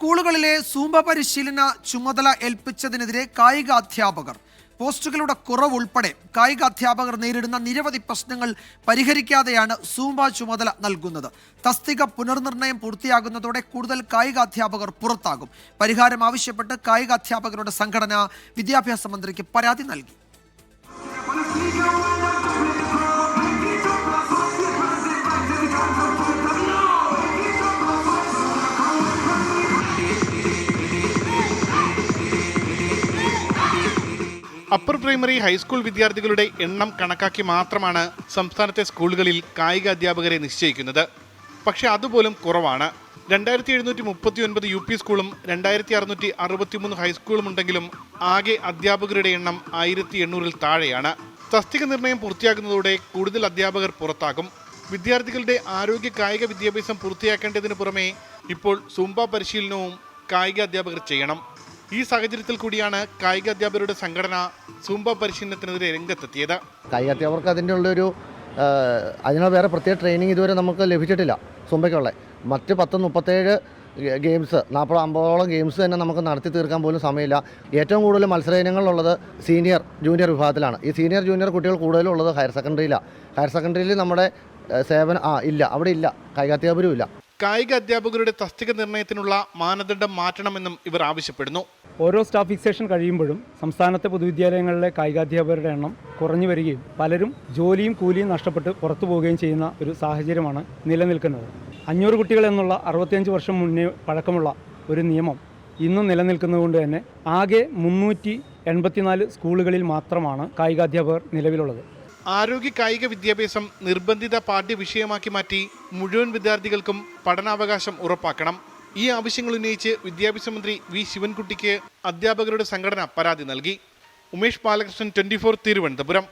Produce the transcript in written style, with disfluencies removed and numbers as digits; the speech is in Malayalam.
സ്കൂളുകളിലെ സൂംബ പരിശീലന ചുമതല ഏൽപ്പിച്ചതിനെതിരെ കായിക അധ്യാപകർ പോസ്റ്റുകളുടെ കുറവ് ഉൾപ്പെടെ കായിക അധ്യാപകർ നേരിടുന്ന നിരവധി പ്രശ്നങ്ങൾ പരിഹരിക്കാതെയാണ് സൂംബ ചുമതല നൽകുന്നത്. തസ്തിക പുനർനിർണയം പൂർത്തിയാകുന്നതോടെ കൂടുതൽ കായിക അധ്യാപകർ പുറത്താകും. പരിഹാരം ആവശ്യപ്പെട്ട് കായിക അധ്യാപകരുടെ സംഘടന വിദ്യാഭ്യാസ മന്ത്രിക്ക് പരാതി നൽകി. അപ്പർ പ്രൈമറി ഹൈസ്കൂൾ വിദ്യാർത്ഥികളുടെ എണ്ണം കണക്കാക്കി മാത്രമാണ് സംസ്ഥാനത്തെ സ്കൂളുകളിൽ കായിക അധ്യാപകരെ നിശ്ചയിക്കുന്നത്. പക്ഷേ അതുപോലും കുറവാണ്. 2739 യു പി സ്കൂളും 2663 ഹൈസ്കൂളും ഉണ്ടെങ്കിലും ആകെ അധ്യാപകരുടെ എണ്ണം 1800-ൽ താഴെയാണ്. തസ്തിക നിർണയം പൂർത്തിയാകുന്നതോടെ കൂടുതൽ അധ്യാപകർ പുറത്താകും. വിദ്യാർത്ഥികളുടെ ആരോഗ്യ കായിക വിദ്യാഭ്യാസം പൂർത്തിയാക്കേണ്ടതിന് പുറമെ ഇപ്പോൾ സൂംബ പരിശീലനവും കായിക അധ്യാപകർ ചെയ്യണം. ഈ സാഹചര്യത്തിൽ കൂടിയാണ് കായിക അധ്യാപകരുടെ സംഘടന സൂംബ പരിശീലനത്തിനെതിരെ രംഗത്തെത്തിയത്. കായിക അധ്യാപകർക്ക് അതിനുള്ള വേറെ പ്രത്യേക ട്രെയിനിങ് ഇതുവരെ നമുക്ക് ലഭിച്ചിട്ടില്ല. സൂംബയ്ക്കുള്ള മറ്റ് 10-37 ഗെയിംസ് 40-50ഓളം ഗെയിംസ് തന്നെ നമുക്ക് നടത്തി തീർക്കാൻ പോലും സമയമില്ല. ഏറ്റവും കൂടുതൽ മത്സര ഇനങ്ങളുള്ളത് സീനിയർ ജൂനിയർ വിഭാഗത്തിലാണ്. ഈ സീനിയർ ജൂനിയർ കുട്ടികൾ കൂടുതലും ഉള്ളത് ഹയർ സെക്കൻഡറിയിലാണ്. ഹയർ സെക്കൻഡറിയിൽ നമ്മുടെ ഇല്ല, അവിടെ ഇല്ല, കായികാധ്യാപകരും ഇല്ല. കായിക അധ്യാപകരുടെ തസ്തിക നിർണയത്തിനുള്ള മാനദണ്ഡം മാറ്റണമെന്നും ഇവർ ആവശ്യപ്പെടുന്നു. ഓരോ സ്റ്റാഫ് ഫിക്സേഷൻ കഴിയുമ്പോഴും സംസ്ഥാനത്തെ പൊതുവിദ്യാലയങ്ങളിലെ കായികാധ്യാപകരുടെ എണ്ണം കുറഞ്ഞു വരികയും പലരും ജോലിയും കൂലിയും നഷ്ടപ്പെട്ട് പുറത്തു പോവുകയും ചെയ്യുന്ന ഒരു സാഹചര്യമാണ് നിലനിൽക്കുന്നത്. 500 കുട്ടികൾ എന്നുള്ള 65 വർഷം മുന്നേ പഴക്കമുള്ള ഒരു നിയമം ഇന്നും നിലനിൽക്കുന്നതുകൊണ്ട് തന്നെ ആകെ 384 സ്കൂളുകളിൽ മാത്രമാണ് കായികാധ്യാപകർ നിലവിലുള്ളത്. ആരോഗ്യ കായിക വിദ്യാഭ്യാസം നിർബന്ധിത പാഠ്യ വിഷയമാക്കി മാറ്റി മുഴുവൻ വിദ്യാർത്ഥികൾക്കും പഠനാവകാശം ഉറപ്പാക്കണം. ഈ ആവശ്യങ്ങൾ ഉന്നയിച്ച് വിദ്യാഭ്യാസ മന്ത്രി വി ശിവൻകുട്ടിക്ക് അധ്യാപകരുടെ സംഘടന പരാതി നൽകി. ഉമേഷ് ബാലകൃഷ്ണൻ, 24 തിരുവനന്തപുരം.